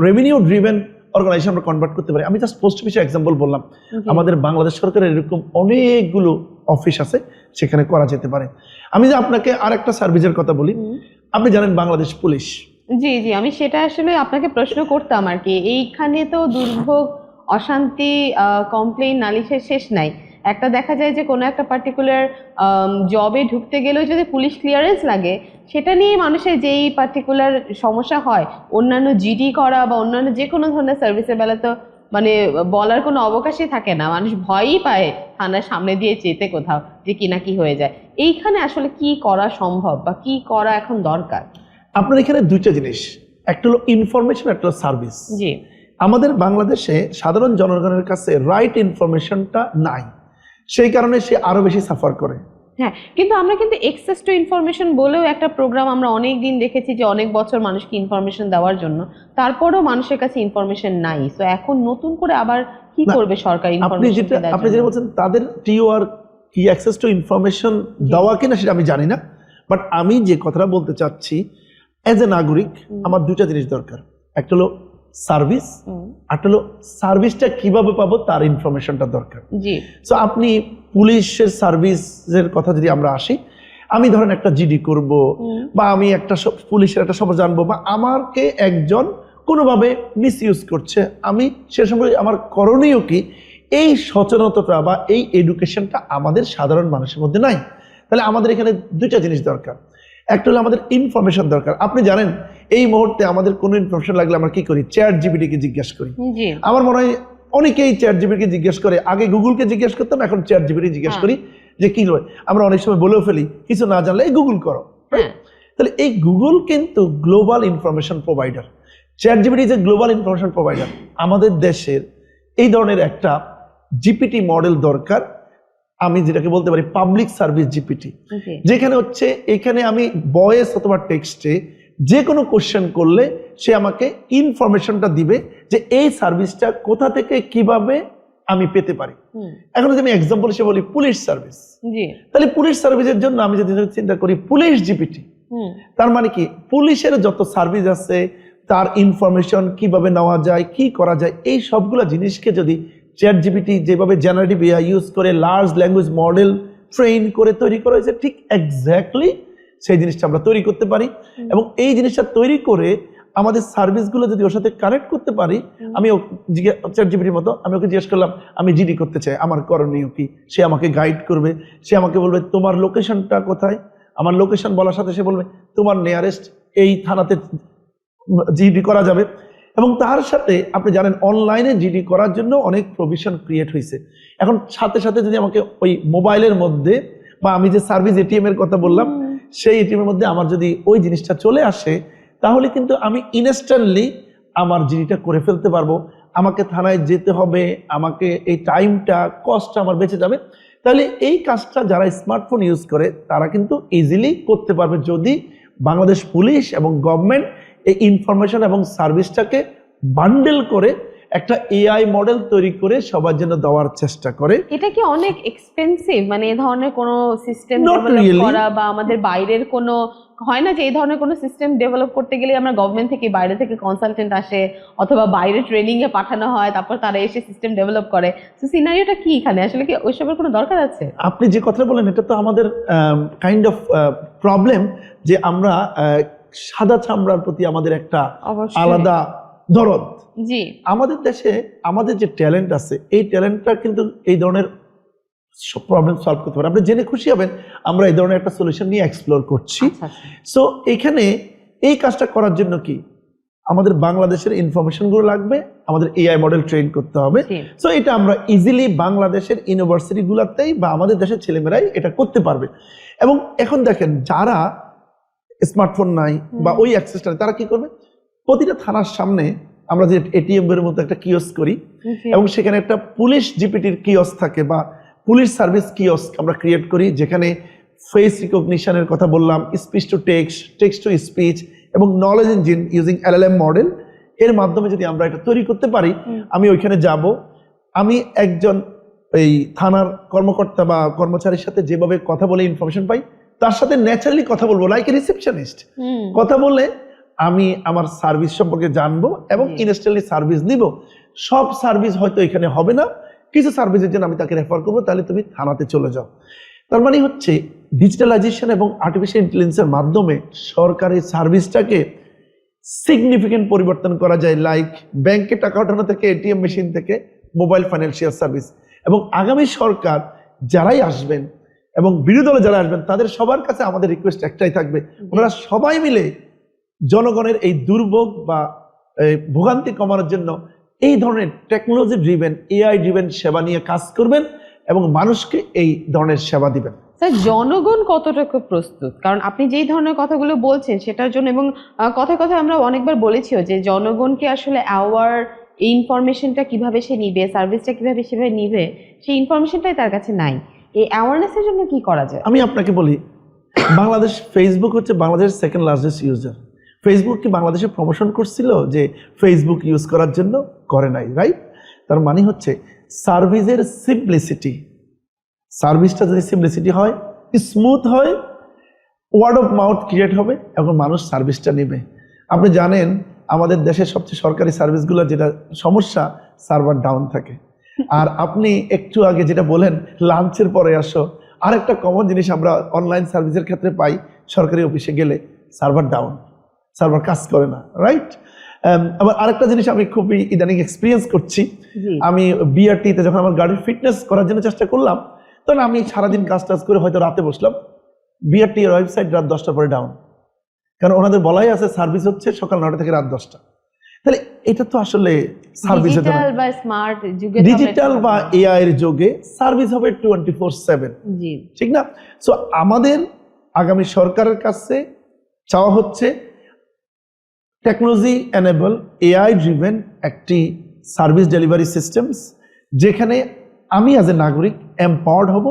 revenue driven organization আমরা কনভার্ট করতে পারি। আমি জাস্ট পোস্ট অফিসের এক্সাম্পল বললাম। আমাদের বাংলাদেশ সরকারের এরকম অনেকগুলো অফিস আছে, সেখানে করা যেতে পারে। আমি যে আপনাকে আরেকটা সার্ভিসের কথা বলি, আপনি জানেন বাংলাদেশ পুলিশ। জি জি, আমি সেটা আসলে আপনাকে প্রশ্ন করতাম আর কি। এইখানে তো দুর্ভোগ, অশান্তি, কমপ্লেইন, নালিশের শেষ নাই। একটা দেখা যায় যে কোনো একটা পার্টিকুলার জবে ঢুকতে গেলেও যদি পুলিশ ক্লিয়ারেন্স লাগে, সেটা নিয়ে মানুষের যেই পার্টিকুলার সমস্যা হয়, অন্যান্য জিডি করা বা অন্যান্য যে কোনো ধরনের সার্ভিসের বেলা তো মানে বলার কোনো অবকাশই থাকে না, মানুষ ভয়ই পায় থানার সামনে দিয়ে যেতে কোথাও, যে কি না কি হয়ে যায়। এইখানে আসলে কি করা সম্ভব বা কি করা এখন দরকার? আপনার এখানে দুইটা জিনিস, একটা হলো ইনফরমেশন, একটা হলো সার্ভিস। জি, আমাদের বাংলাদেশে সাধারণ জনগণের কাছে রাইট ইনফরমেশনটা নাই, সেই কারণে সে আরো বেশি সাফার করে। হ্যাঁ, কিন্তু আমরা কিন্তু এক্সেস টু ইনফরমেশন বলেও একটা প্রোগ্রাম আমরা অনেক দিন দেখেছি, যে অনেক বছর মানুষকে ইনফরমেশন দেওয়ার জন্য, তারপরেও মানুষের কাছে ইনফরমেশন নাই। তো এখন নতুন করে আবার কি করবে সরকার ইনফরমেশন? আপনি যেটা বলছেন তাদের টিওআর কি অ্যাক্সেস টু ইনফরমেশন দেওয়া কিনা সেটা আমি জানি না, বাট আমি যে কথাটা বলতে চাচ্ছি, এজ এ নাগরিক আমার দুইটা জিনিস দরকার, একটা হলো সার্ভিস, আর হলো সার্ভিসটা কিভাবে পাবো তার ইনফরমেশনটা দরকার। জি, সো আপনি পুলিশের সার্ভিসের কথা যদি আমরা আসি, আমি ধরেন একটা জিডি করব বা আমি একটা পুলিশের একটা খবর জানবো, বা আমাকে একজন কোনোভাবে মিসইউজ করছে, আমি সে সম্পর্কে আমার করণীয় কি, এই সচেতনতা বা এই এডুকেশনটা আমাদের সাধারণ মানুষের মধ্যে নাই। তাহলে আমাদের এখানে দুইটা জিনিস দরকার, একটা হলো আমাদের ইনফরমেশন দরকার। আপনি জানেন এই মুহূর্তে আমাদের কোনো ইনফরমেশন লাগলে আমরা কি করি, চ্যাট জিপিটিকে জিজ্ঞেস করি। আমার মনে হয় অনেকেই চ্যাট জিপিটিকে জিজ্ঞেস করে, আগে গুগলকে জিজ্ঞেস করতাম, এখন চ্যাট জিপিটি জিজ্ঞেস করি যে কি হয়। আমরা অনেক সময় বলেও ফেলি কিছু না জানলে এই গুগল করো। তাহলে এই গুগল কিন্তু global information provider, chat GPT যে গ্লোবাল ইনফরমেশন প্রোভাইডার। আমাদের দেশের এই ধরনের একটা জিপিটি মডেল দরকার, আমি যেটাকে বলতে পারি পাবলিক সার্ভিস জিপিটি, যেখানে হচ্ছে এখানে আমি ভয়েস অথবা টেক্সটে যে কোনো কোশ্চেন করলে সে আমাকে ইনফরমেশনটা দিবে যে এই সার্ভিসটা কোথা থেকে কিভাবে আমি পেতে পারি। এখন যদি আমি এক্সাম্পল হিসেবে বলি পুলিশ সার্ভিস, তাহলে পুলিশ সার্ভিসের জন্য আমি যদি চিন্তা করি পুলিশ জিপিটি, তার মানে কি পুলিশের যত সার্ভিস আছে তার ইনফরমেশন কিভাবে নেওয়া যায়, কি করা যায়, এই সবগুলো জিনিসকে যদি চ্যাট জিপিটি যেভাবে জেনারেটিভ এআই ইউজ করে লার্জ ল্যাঙ্গুয়েজ মডেল ট্রেন করে তৈরি করা হয়েছে, ঠিক এক্স্যাক্টলি সেই জিনিসটা আমরা তৈরি করতে পারি। এবং এই জিনিসটা তৈরি করে আমাদের সার্ভিসগুলো যদি ওর সাথে কানেক্ট করতে পারি, আমি চ্যাট জিপিটির মতো আমি ওকে জিজ্ঞেস করলাম আমি জিডি করতে চাই, আমার করণীয় কি, সে আমাকে গাইড করবে, সে আমাকে বলবে তোমার লোকেশনটা কোথায়, আমার লোকেশন বলার সাথে সে বলবে তোমার নিয়ারেস্ট এই থানাতে জিডি করা যাবে। এবং তার সাথে আপনি জানেন অনলাইনে জিডি করার জন্য অনেক প্রভিশন ক্রিয়েট হয়েছে। এখন সাথে সাথে যদি আমাকে ওই মোবাইলের মধ্যে বা আমি যে সার্ভিস এটিএম এর কথা বললাম সেই এটিএম এর মধ্যে আমার যদি ওই জিনিসটা চলে আসে, তাহলে কিন্তু আমি ইনস্ট্যান্টলি আমার জিডিটা করে ফেলতে পারবো। আমাকে থানায় যেতে হবে, আমাকে এই টাইমটা কস্টটা আমার বেঁচে যাবে। তাহলে এই কাজটা যারা স্মার্টফোন ইউজ করে তারা কিন্তু ইজিলি করতে পারবে, যদি বাংলাদেশ পুলিশ এবং গভর্নমেন্ট এই ইনফরমেশন এবং সার্ভিসটাকে বান্ডেল করে একটা এআই মডেল তৈরি করে সবার জন্য দেওয়ার চেষ্টা করে। এটা কি অনেক এক্সপেন্সিভ? মানে এই ধরনের কোনো সিস্টেম ডেভেলপ করা বা আমাদের বাইরের কোনো হয় না যে এই ধরনের কোনো সিস্টেম ডেভেলপ করতে গেলে আমরা গভর্নমেন্ট থেকে বাইরে থেকে কনসালটেন্ট আসে অথবা বাইরে ট্রেনিং এ পাঠানো হয়, তারপর তারা এসে সিস্টেম ডেভেলপ করে। তো সিনারিওটা কি এখানে আসলে কি ওইসবের কোনো দরকার আছে? আপনি যে কথা বলেন এটা তো আমাদের কাইন্ড অফ প্রবলেম, যে আমরা সাদা চামড়ার প্রতি আমাদের একটা আলাদা দরদ। জি, আমাদের দেশে আমাদের যে ট্যালেন্ট আছে এই ট্যালেন্টটা কিন্তু এই ধরনের প্রবলেম সলভ করতে পারে। আপনি জেনে খুশি হবেন আমরা এই ধরনের একটা সলিউশন নিয়ে এক্সপ্লোর করছি। সো এখানে এই কাজটা করার জন্য কি আমাদের বাংলাদেশের ইনফরমেশন গুলো লাগবে, আমাদের এআই মডেল ট্রেন করতে হবে। সো এটা আমরা ইজিলি বাংলাদেশের ইউনিভার্সিটি গুলাতেই বা আমাদের দেশের ছেলেমেয়েরাই এটা করতে পারবে। এবং এখন দেখেন যারা স্মার্টফোন নাই বা ওই অ্যাক্সেসটা নাই তারা কি করবে, প্রতিটা থানার সামনে আমরা যে এটিএম এর মতো একটা কিওস্ক করি এবং সেখানে একটা পুলিশ জিপিটির কিওস্ক থাকে বা পুলিশ সার্ভিস কিওস্ক আমরা ক্রিয়েট করি, যেখানে ফেস রিকগনিশনের কথা বললাম, speech to text, text to speech এবং knowledge engine using LLM model এর মাধ্যমে যদি আমরা এটা তৈরি করতে পারি, আমি ওইখানে যাব, আমি একজন এই থানার কর্মকর্তা বা কর্মচারীর সাথে যেভাবে কথা বলে ইনফরমেশন পাই তার সাথে ন্যাচারালি কথা বলবো লাইক এ রিসেপশনিস্ট। কথা বলে আমি আমার সার্ভিস সম্পর্কে জানবো এবং ইনস্ট্যান্টলি সার্ভিস নিব। সব সার্ভিস হয়তো এখানে হবে না, কিছু সার্ভিসের জন্য আমি তাকে রেফার করবো, তাহলে তুমি থানাতে চলে যাও। তার মানে হচ্ছে ডিজিটালাইজেশন এবং আর্টিফিশিয়াল ইন্টেলিজেন্সের মাধ্যমে সরকারি সার্ভিসটাকে সিগনিফিকেন্ট পরিবর্তন করা যায়। লাইক ব্যাংকে টাকা ওঠানো থেকে, এটিএম মেশিন থেকে মোবাইল ফাইন্যান্সিয়াল সার্ভিস। এবং আগামী সরকার যারাই আসবেন এবং বিরোধী দলে যারা আসবেন, তাদের সবার কাছে আমাদের রিকোয়েস্ট একটাই থাকবে, ওনারা সবাই মিলে জনগণের এই দুর্ভোগ বা ভোগান্তি কমানোর জন্য এই ধরনের টেকনোলজি ড্রিভেন, এআই ড্রিভেন সেবা নিয়ে কাজ করবেন এবং মানুষকে এই ধরনের সেবা দিবেন। স্যার, জনগণ কতটুকু প্রস্তুত? কারণ আপনি যেই ধরনের কথাগুলো বলছেন সেটার জন্য, এবং কথায় কথায় আমরা অনেকবার বলেছিও যে জনগণকে আসলে অ্যাওয়ার, এই ইনফরমেশনটা কিভাবে সে নিবে, সার্ভিসটা কিভাবে সেভাবে নিবে, সেই ইনফরমেশনটাই তার কাছে নাই। এই অ্যাওয়ারনেসের জন্য কি করা যায়? আমি আপনাকে বলি, বাংলাদেশ ফেসবুক হচ্ছে বাংলাদেশের সেকেন্ড লার্জেস্ট ইউজার। ফেসবুক কি বাংলাদেশে প্রমোশন করছিল যে ফেসবুক ইউজ করার জন্য? করে নাই, রাইট? তার মানে হচ্ছে সার্ভিসের সিম্পলিসিটি, সার্ভিসটা যদি সিম্পলিসিটি হয়, স্মুথ হয়, ওয়ার্ড অফ মাউথ ক্রিয়েট হবে এবং মানুষ সার্ভিসটা নেবে। আপনি জানেন আমাদের দেশের সবচেয়ে সরকারি সার্ভিসগুলো যেটা সমস্যা, সার্ভার ডাউন থাকে। আর আপনি একটু আগে যেটা বলেন লাঞ্চের পরে আসো, আরেকটা কমন জিনিস আমরা অনলাইন সার্ভিসের ক্ষেত্রে পাই, সরকারি অফিসে গেলে সার্ভার ডাউন, সার্ভার কাজ করে না, রাইট? আবার আরেকটা জিনিস আমি খুবই ইদানিং এক্সপিরিয়েন্স করছি। আমি বিআরটিতে যখন আমার গাড়ির ফিটনেস করার জন্য চেষ্টা করলাম, তখন আমি সারাদিন কাজ টাজ করে হয়তো রাতে বসলাম, বিআরটি এর ওয়েবসাইট রাত 10টার পরে ডাউন। কারণ ওনাদের বলাই আছে সার্ভিস হচ্ছে সকাল 9টা থেকে রাত 10টা। তাহলে এটা তো আসলে সার্ভিস, ডিজিটাল বা এআই এর যুগে সার্ভিস হবে 24/7, ঠিক না? সো আমাদের আগামী সরকারের কাছে চাওয়া হচ্ছে টেকনোলজি এনেবল, এআই ড্রিভেন একটি সার্ভিস ডেলিভারি সিস্টেমস, যেখানে আমি অ্যাজ এ নাগরিক এম্পাওয়ার্ড হব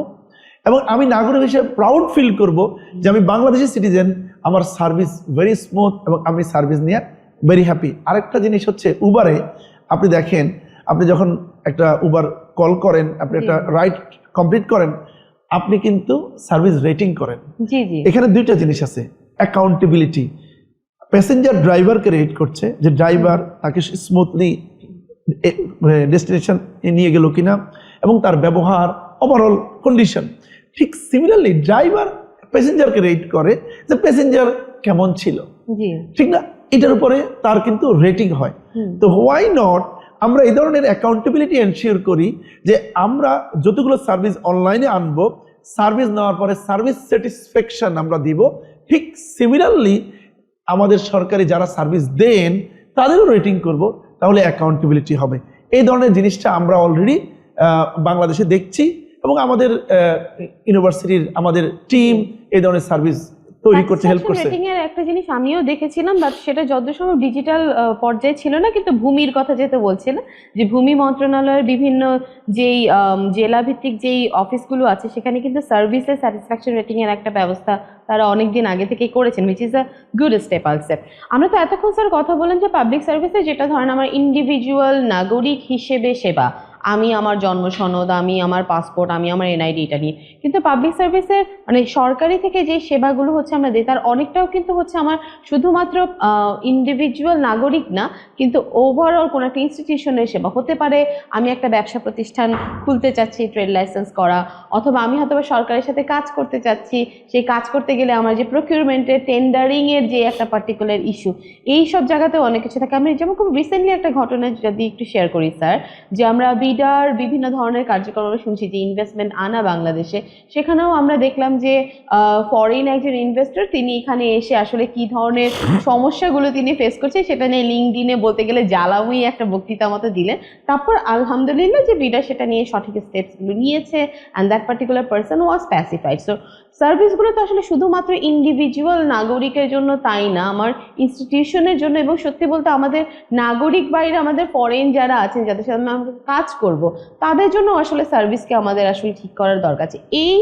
এবং আমি নাগরিক হিসেবে প্রাউড ফিল করব যে আমি বাংলাদেশি সিটিজেন, আমার সার্ভিস ভেরি স্মুথ এবং আমি সার্ভিস নিয়ে ভেরি হ্যাপি। আরেকটা জিনিস হচ্ছে উবারে আপনি দেখেন, আপনি যখন একটা উবার কল করেন, আপনি একটা রাইড কমপ্লিট করেন, আপনি কিন্তু সার্ভিস রেটিং করেন। এখানে দুইটা জিনিস আছে, অ্যাকাউন্টেবিলিটি, প্যাসেঞ্জার ড্রাইভারকে রেট করছে যে ড্রাইভার তাকে স্মুথলি ডেস্টিনেশন নিয়ে গেল কিনা এবং তার ব্যবহার, ওভারঅল কন্ডিশন। ঠিক সিমিলারলি ড্রাইভার প্যাসেঞ্জারকে রেট করে যে প্যাসেঞ্জার কেমন ছিল, ঠিক না? এটার উপরে তার কিন্তু রেটিং হয়। তো হোয়াই নট আমরা এই ধরনের অ্যাকাউন্টেবিলিটি এনশিওর করি যে আমরা যতগুলো সার্ভিস অনলাইনে আনবো, সার্ভিস নেওয়ার পরে সার্ভিস স্যাটিসফ্যাকশন আমরা দিব। ঠিক সিমিলারলি আমাদের সরকারি যারা সার্ভিস দেন তাদেরও রেটিং করব, তাহলে অ্যাকাউন্টেবিলিটি হবে। এই ধরনের জিনিসটা আমরা অলরেডি বাংলাদেশে দেখছি এবং আমাদের ইউনিভার্সিটির আমাদের টিম এই ধরনের সার্ভিস তৈরি করতে হেল্প করছে। রেটিং এর একটা জিনিস আমিও দেখেছিলাম, বাট সেটা যতদূর সম্ভব ডিজিটাল পর্যায়ে ছিল না। কিন্তু ভূমির কথা যেহেতু বলছেন, যে ভূমি মন্ত্রণালয়ের বিভিন্ন যেই জেলা ভিত্তিক যেই অফিসগুলো আছে, সেখানে কিন্তু সার্ভিসের স্যাটিসফ্যাকশন রেটিং এর একটা ব্যবস্থা তারা অনেকদিন আগে থেকেই করেছেন, which is a good step also. আমরা তো এতক্ষণ স্যার কথা বলেন যে পাবলিক সার্ভিসে যেটা ধরেন আমার ইন্ডিভিজুয়াল নাগরিক হিসেবে সেবা, আমি আমার জন্ম সনদ, আমি আমার পাসপোর্ট, আমি আমার এনআইডি, এটা নিয়ে। কিন্তু পাবলিক সার্ভিসের মানে সরকারি থেকে যে সেবাগুলো হচ্ছে আমরা দিই, তার অনেকটাও কিন্তু হচ্ছে আমার শুধুমাত্র ইন্ডিভিজুয়াল নাগরিক না, কিন্তু ওভারঅল কোনো একটা ইনস্টিটিউশনের সেবা হতে পারে। আমি একটা ব্যবসা প্রতিষ্ঠান খুলতে চাচ্ছি, ট্রেড লাইসেন্স করা, অথবা আমি হয়তো সরকারের সাথে কাজ করতে চাচ্ছি, সেই কাজ করতে গেলে আমার যে প্রকিউরমেন্টের, টেন্ডারিংয়ের যে একটা পার্টিকুলার ইস্যু, এই সব জায়গাতেও অনেক কিছু থাকে। আমি যেমন খুব রিসেন্টলি একটা ঘটনা যদি একটু শেয়ার করি স্যার, যে আমরা বিডার বিভিন্ন ধরনের কার্যক্রম শুনছি যে ইনভেস্টমেন্ট আনা বাংলাদেশে, সেখানেও আমরা দেখলাম যে ফরেন একজন ইনভেস্টর, তিনি এখানে এসে আসলে কি ধরনের সমস্যাগুলো তিনি ফেস করছে সেটা নিয়ে লিঙ্কডিনে বলতে গেলে জ্বালাময়ী একটা বক্তৃতা মতো দিলেন। তারপর আলহামদুলিল্লাহ যে বিডার সেটা নিয়ে সঠিক স্টেপসগুলো নিয়েছে, and that particular person was pacified. So সার্ভিসগুলো তো আসলে শুধুমাত্র ইন্ডিভিজুয়াল নাগরিকের জন্য তাই না, আমার ইনস্টিটিউশনের জন্য, এবং সত্যি বলতে আমাদের নাগরিক বাইরে আমাদের ফরেন যারা আছেন, যাদের সাথে আমরা কাজ করব, তাদের জন্য আসলে সার্ভিসকে আমাদের আসলে ঠিক করার দরকার আছে। এই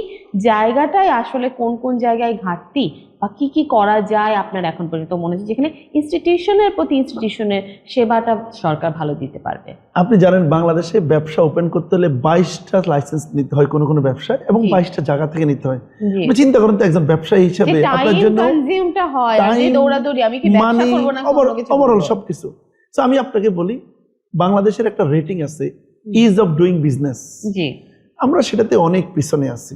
জায়গাটায় আসলে কোন কোন জায়গায় ঘাটতি বা কি কি করা যায় আপনার এখন পর্যন্ত মনে হচ্ছে, যেখানে ইনস্টিটিউশনের প্রতি ইনস্টিটিউশনের সেবাটা সরকার ভালো দিতে পারবে? আপনি জানেন বাংলাদেশে ব্যবসা ওপেন করতে হলে 22টা লাইসেন্স নিতে হয় কোনো কোনো ব্যবসায়, এবং 22টা জায়গা থেকে নিতে হয়। আপনি চিন্তা করেন তো একজন ব্যবসায়ী হিসেবে আপনার জন্য দৌড়াদৌড়ি, আমি কি ব্যবসা করব না, ওভারঅল সবকিছু। তো আমি আপনাকে বলি, বাংলাদেশের একটা রেটিং আছে ইজ অফ ডুইং বিজনেস, জি, আমরা সেটাতে অনেক পিছনে আছি।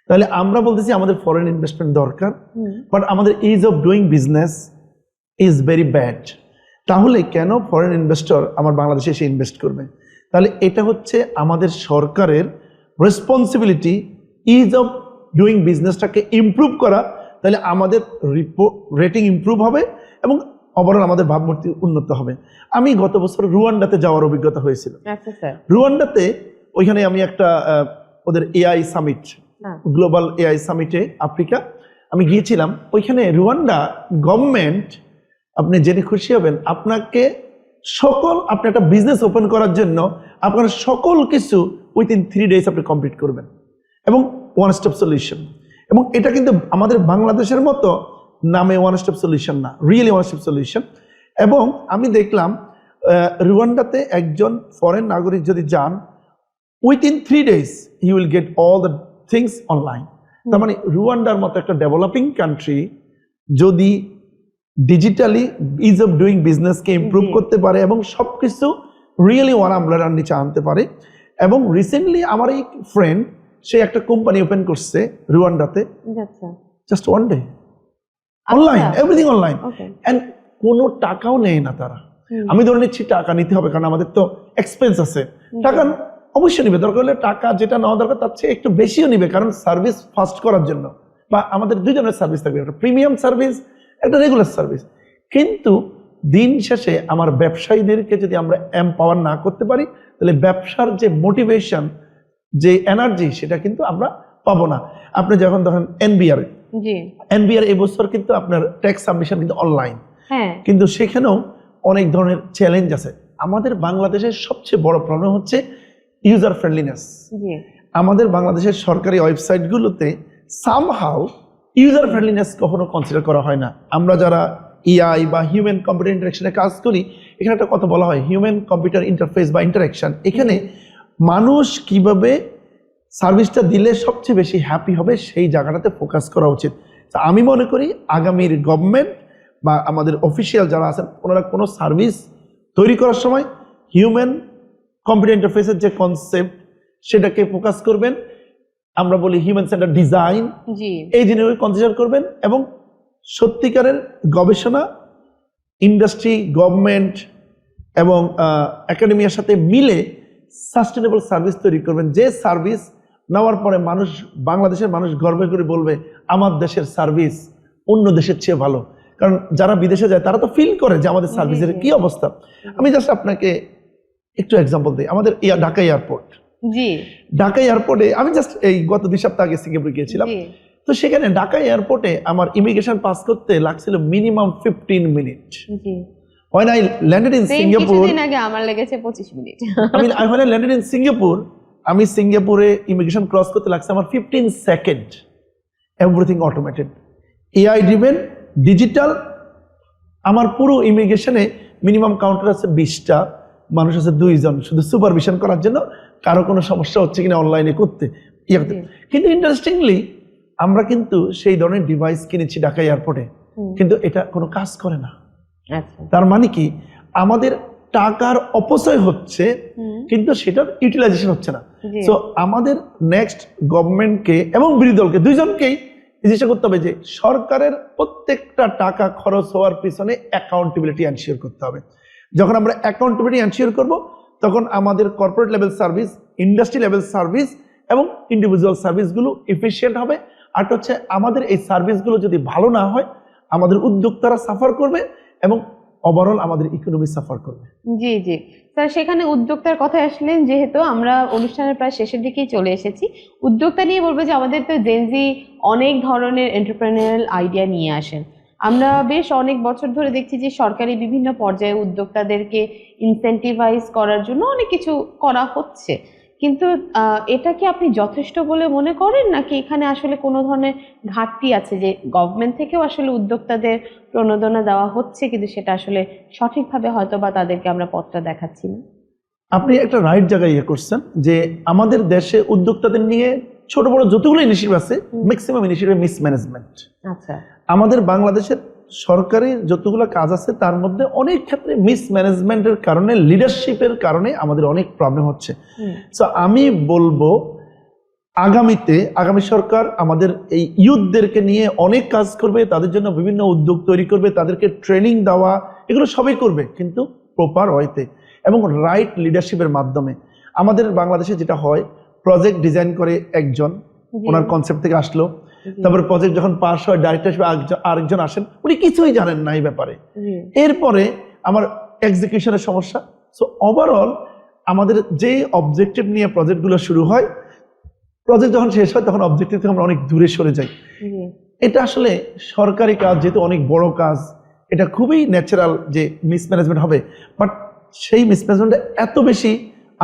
তাহলে আমরা বলতেছি আমাদের ফরেন ইনভেস্টমেন্ট দরকার, বাট আমাদের is of doing business is very bad. তাহলে কেন ফরেন ইনভেস্টর আমার বাংলাদেশে এসে ইনভেস্ট করবে? তাহলে এটা হচ্ছে আমাদের সরকারের রেসপন্সিবিলিটি, ইজ অফ ডুইং বিজনেসটাকে ইমপ্রুভ করা। তাহলে আমাদের রেটিং ইমপ্রুভ হবে এবং ওভারঅল আমাদের ভাবমূর্তি উন্নত হবে। আমি গত বছর রুয়ান্ডাতে যাওয়ার অভিজ্ঞতা হয়েছিল। রুয়ান্ডাতে ওইখানে আমি একটা ওদের এআই সামিট, গ্লোবাল এআই সামিটে আফ্রিকা আমি গিয়েছিলাম। ওইখানে রুয়ান্ডা গভর্নমেন্ট, আপনি জেনে খুশি হবেন, আপনাকে আপনি একটা বিজনেস ওপেন করার জন্য আপনার সকল কিছু উইথিন 3 days আপনি কমপ্লিট করবেন এবং ওয়ান স্টপ সলিউশন। এবং এটা কিন্তু আমাদের বাংলাদেশের মতো নামে ওয়ান স্টপ সলিউশন না, রিয়েলি ওয়ান স্টপ সলিউশন। এবং আমি দেখলাম রুয়ান্ডাতে একজন ফরেন নাগরিক যদি যান, within 3 days he will get all the things online. তার মানে রুয়ান্ডার মতো একটা ডেভেলপিং কান্ট্রি যদি ডিজিটালি ইজ অফ ডুইং বিজনেসকে ইমপ্রুভ করতে পারে এবং সবকিছু রিয়েলি ওয়ান আমলার নিচে আনতে পারে। এবং রিসেন্টলি আমার এই ফ্রেন্ড, সে একটা কোম্পানি ওপেন করছে রুয়ান্ডাতে, just 1 day online, everything online, and কোনো টাকাও নেয় না তারা। আমি ধরে নিচ্ছি টাকা নিতে হবে, কারণ আমাদের তো এক্সপেন্স আছে, টাকা অবশ্যই নিবে, দরকার হলে টাকা যেটা নেওয়া দরকার তার চেয়ে একটু বেশিও নিবে, কারণ সার্ভিস ফাস্ট করার জন্য। বা আমাদের 2 ধরনের সার্ভিস থাকবে, একটা প্রিমিয়াম সার্ভিস, একটা রেগুলার সার্ভিস। কিন্তু দিন শেষে আমার ব্যবসায়ীদেরকে যদি আমরা এমপাওয়ার না করতে পারি, তাহলে ব্যবসার যে মোটিভেশন, যে এনার্জি, সেটা কিন্তু আমরা পাবো না। আপনি যখন ধরেন এনবিআর এবছর কিন্তু আপনার ট্যাক্স সাবমিশন কিন্তু অনলাইন, কিন্তু সেখানেও অনেক ধরনের চ্যালেঞ্জ আছে। আমাদের বাংলাদেশের সবচেয়ে বড় প্রবলেম হচ্ছে ইউজার ফ্রেন্ডলিনেস। আমাদের বাংলাদেশের সরকারি ওয়েবসাইটগুলোতে সামহাউ ইউজার ফ্রেন্ডলিনেস কখনো কনসিডার করা হয় না। আমরা যারা এআই বা হিউম্যান কম্পিউটার ইন্টারাকশনে কাজ করি, এখানে একটা কথা বলা হয় হিউম্যান কম্পিউটার ইন্টারফেস বা ইন্টারাকশন। এখানে মানুষ কিভাবে সার্ভিসটা দিলে সবচেয়ে বেশি হ্যাপি হবে সেই জায়গাটাতে ফোকাস করা উচিত। আমি মনে করি আগামীর গভর্নমেন্ট বা আমাদের অফিসিয়াল যারা আছেন, ওনারা কোনো সার্ভিস তৈরি করার সময় হিউম্যান কম্পিউটার ইন্টারফেসের যে কনসেপ্ট, সেটাকে ফোকাস করবেন। আমরা বলি হিউম্যান সেন্টার ডিজাইন, এই জিনিসগুলো কনসিডার করবেন এবং সত্যিকারের গবেষণা, ইন্ডাস্ট্রি, গভর্নমেন্ট এবং একাডেমিয়ার সাথে মিলে সাস্টেনেবল সার্ভিস তৈরি করবেন, যে সার্ভিস নেওয়ার পরে মানুষ, বাংলাদেশের মানুষ গর্বে করে বলবে আমার দেশের সার্ভিস অন্য দেশের চেয়ে ভালো। কারণ যারা বিদেশে যায় তারা তো ফিল করে যে আমাদের সার্ভিসের কি অবস্থা। আমি জাস্ট আপনাকে একটু এক্সাম্পল দিই। আমাদের ঢাকা এয়ারপোর্ট, ঢাকা এয়ারপোর্টে আমি জাস্ট এই গত 2 সপ্তাহ আগে সিঙ্গাপুর গিয়েছিলাম। তো সেখানে ঢাকা এয়ারপোর্টে আমার ইমিগ্রেশন পাস করতে লাগছিল minimum 15 minute. When I landed in Singapore, কিছুদিন আগে আমার লেগেছে 25 minute. when I landed in Singapore, আমি সিঙ্গাপুরে ইমিগ্রেশন ক্রস করতে লাগছে আমার 15 second. Everything automated, AI driven, digital. আমার পুরো ইমিগ্রেশনে মিনিমাম কাউন্টার আছে 20টা, মানুষ আছে 2 জন, শুধু সুপারভিশন করার জন্য কারো কোনো সমস্যা হচ্ছে কিনা অনলাইনে করতে। কিন্তু ইন্টারেস্টিংলি আমরা কিন্তু সেই ধরনের ডিভাইস কিনেছি ঢাকা এয়ারপোর্টে, কিন্তু এটা কোনো কাজ করে না। তার মানে কি, আমাদের টাকার অপচয় হচ্ছে কিন্তু সেটার ইউটিলাইজেশন হচ্ছে না। সো আমাদের নেক্সট গভর্নমেন্টকে এবং বিরোধী দলকে, 2 জনকেই জিনিসটা করতে হবে যে সরকারের প্রত্যেকটা টাকা খরচ হওয়ার পিছনে অ্যাকাউন্টেবিলিটি এনশিওর করতে হবে। যখন আমরা অ্যাকাউন্টেবিলিটি এনশিওর করব, তখন আমাদের corporate level service, industry level service এবং ইন্ডিভিজুয়াল সার্ভিসগুলো এফিশিয়েন্ট হবে। আর হচ্ছে আমাদের এই সার্ভিসগুলো যদি ভালো না হয়, আমাদের উদ্যোক্তারা সাফার করবে এবং ওভারঅল আমাদের ইকোনমি সাফার করবে। জি জি স্যার, সেখানে উদ্যোক্তার কথা আসলেন, যেহেতু আমরা অনুষ্ঠানের প্রায় শেষের দিকেই চলে এসেছি, উদ্যোক্তা নিয়ে বলবো যে আমাদের তো জেনজি অনেক ধরনের এন্টারপ্রেনারিয়াল আইডিয়া নিয়ে আসেন। আমরা বেশ অনেক বছর ধরে দেখছি যে সরকারি বিভিন্ন পর্যায়ে উদ্যোক্তাদেরকে ইনসেন্টিভাইজ করার জন্য অনেক কিছু করা হচ্ছে, কিন্তু এটা কি আপনি যথেষ্ট বলে মনে করেন, নাকি এখানে আসলে কোনো ধরনের ঘাটতি আছে, যে গভর্নমেন্ট থেকেও আসলে উদ্যোক্তাদের প্রণোদনা দেওয়া হচ্ছে কিন্তু সেটা আসলে সঠিকভাবে হয়তো বা তাদেরকে আমরা পথটা দেখাচ্ছি না? আপনি একটা রাইট জায়গায় ইয়ে করছেন যে আমাদের দেশে উদ্যোক্তাদের নিয়ে ছোট বড় যতগুলো ইনিশিয়েটিভ আছে, ম্যাক্সিমাম ইনিশিয়েটিভ মিসম্যানেজমেন্ট। আচ্ছা, আমাদের বাংলাদেশের সরকারি যতগুলো কাজ আছে তার মধ্যে অনেক ক্ষেত্রে মিসম্যানেজমেন্টের কারণে, লিডারশিপের কারণে আমাদের অনেক প্রবলেম হচ্ছে। সো আমি বলবো আগামী সরকার আমাদের এই ইউথদেরকে নিয়ে অনেক কাজ করবে, তাদের জন্য বিভিন্ন উদ্যোগ তৈরি করবে, তাদেরকে ট্রেনিং দেওয়া, এগুলো সবই করবে, কিন্তু প্রপার ওয়েতে এবং রাইট লিডারশিপের মাধ্যমে। আমাদের বাংলাদেশে যেটা হয়, প্রজেক্ট ডিজাইন করে একজন, ওনার কনসেপ্ট থেকে আসলো, তারপর প্রজেক্ট যখন পাস হয় ডাইরেক্টর হিসেবে আরেকজন আসেন, উনি কিছুই জানেন না এই ব্যাপারে। এরপরে আমার এক্সিকিউশনের সমস্যা। সো ওভারঅল আমাদের যে অবজেক্টিভ নিয়ে প্রজেক্টগুলো শুরু হয়, প্রজেক্ট যখন শেষ হয় তখন অবজেক্টিভ থেকে আমরা অনেক দূরে সরে যাই। এটা আসলে সরকারি কাজ, যেহেতু অনেক বড় কাজ, এটা খুবই ন্যাচারাল যে মিসম্যানেজমেন্ট হবে, বাট সেই মিসম্যানেজমেন্টটা এত বেশি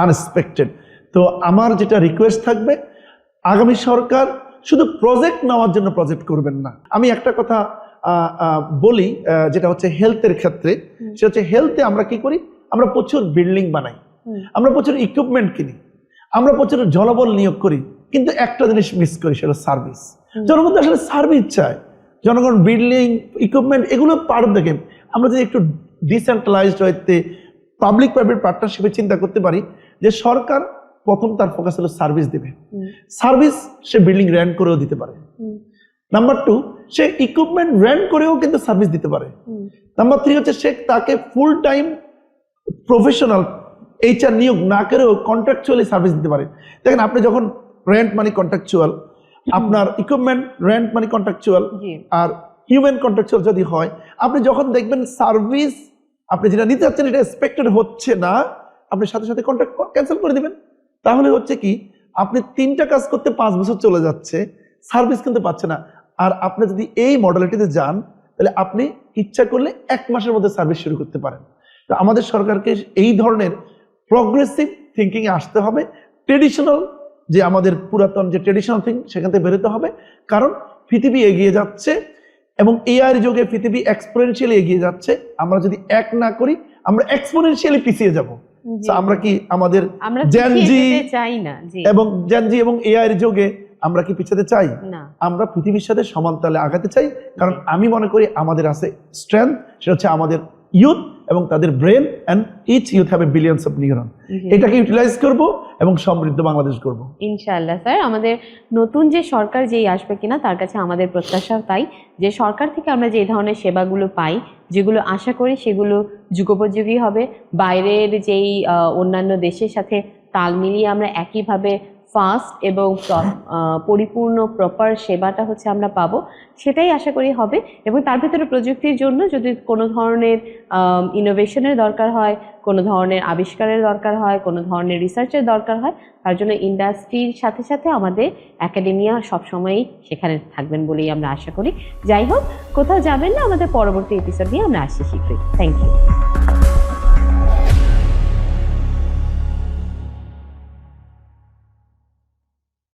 আনএক্সপেক্টেড। তো আমার যেটা রিকোয়েস্ট থাকবে, আগামী সরকার শুধু প্রজেক্ট নেওয়ার জন্য প্রজেক্ট করবেন না। আমি একটা কথা বলি, যেটা হচ্ছে হেলথের ক্ষেত্রে, সেটা হচ্ছে হেলথে আমরা কি করি, আমরা প্রচুর বিল্ডিং বানাই, আমরা প্রচুর ইকুইপমেন্ট কিনি, আমরা প্রচুর জনবল নিয়োগ করি, কিন্তু একটা জিনিস মিস করি, সেটা সার্ভিস। জনগণ আসলে সার্ভিস চায়, জনগণ বিল্ডিং ইকুইপমেন্ট এগুলো পার্ট অফ দ্য গেম। আমরা যদি একটু ডিসেন্ট্রালাইজড হইতে পাবলিক প্রাইভেট পার্টনারশিপে চিন্তা করতে পারি যে সরকার প্রথম তার ফোকাস হলো সার্ভিস দেবে, সার্ভিস সে বিল্ডিং রেন্ট করেও দিতে পারে। নাম্বার 2, সে ইকুইপমেন্ট রেন্ট করেও কিন্তু সার্ভিস দিতে পারে। নাম্বার 3 হচ্ছে সে তাকে ফুল টাইম প্রফেশনাল এইচআর নিয়োগ না করেও কন্ট্রাকচুয়ালি সার্ভিস দিতে পারে। দেখেন, আপনি যখন রেন্ট মানে কন্ট্রাকচুয়াল, আপনার ইকুইপমেন্ট রেন্ট মানে কন্ট্রাকচুয়াল, আর হিউম্যান কন্ট্রাকচুয়াল যদি হয়, আপনি যখন দেখবেন সার্ভিস আপনি যেটা নিতে চাচ্ছেন এটা এক্সপেক্টেড হচ্ছে না, আপনি সাথে সাথে কন্ট্রাক্ট ক্যান্সেল করে দিবেন। তাহলে হচ্ছে কি, আপনি 3টা কাজ করতে 5 বছর চলে যাচ্ছে, সার্ভিস কিন্তু পাচ্ছে না। আর আপনি যদি এই মডেলিটিতে যান, তাহলে আপনি ইচ্ছা করলে 1 মাসের মধ্যে সার্ভিস শুরু করতে পারেন। তো আমাদের সরকারকে এই ধরনের প্রগ্রেসিভ থিঙ্কিং এ আসতে হবে। ট্রেডিশনাল যে আমাদের পুরাতন যে ট্রেডিশনাল থিঙ্কিং, সেখান থেকে বেরোতে হবে, কারণ পৃথিবী এগিয়ে যাচ্ছে এবং এআই যুগে পৃথিবী এক্সপোনেনশিয়ালি এগিয়ে যাচ্ছে। আমরা যদি এক না করি, আমরা এক্সপোনেনশিয়ালি পিছিয়ে যাব। আমরা কি আমাদের জেনজি এবং এআই এর যুগে আমরা কি পিছাতে চাই? আমরা পৃথিবীর সাথে সমান তালে আগাতে চাই, কারণ আমি মনে করি আমাদের আছে স্ট্রেংথ, সেটা হচ্ছে আমাদের ইউথ এবং তাদের brain, and each youth have a billions of neuron. এটাকে ইউটিলাইজ করব এবং সমৃদ্ধ বাংলাদেশ করব ইনশাআল্লাহ। স্যার, আমাদের নতুন যে সরকার যেই আসবে কিনা, তার কাছে আমাদের প্রত্যাশা তাই যে সরকার থেকে আমরা যে ধরনের সেবাগুলো পাই, যেগুলো আশা করি সেগুলো যুগোপযোগী হবে, বাইরের যেই অন্যান্য দেশের সাথে তাল মিলিয়ে আমরা একইভাবে ফাস্ট এবং পরিপূর্ণ প্রপার সেবাটা হচ্ছে আমরা পাবো, সেটাই আশা করি হবে। এবং তার ভিতরে প্রযুক্তির জন্য যদি কোনো ধরনের ইনোভেশনের দরকার হয়, কোনো ধরনের আবিষ্কারের দরকার হয়, কোনো ধরনের রিসার্চের দরকার হয়, তার জন্য ইন্ডাস্ট্রির সাথে সাথে আমাদের একাডেমিয়া সবসময়ই সেখানে থাকবেন বলেই আমরা আশা করি। যাই হোক, কোথাও যাবেন না, আমাদের পরবর্তী এপিসোড নিয়ে আমরা আসছি শীঘ্রই। Thank you.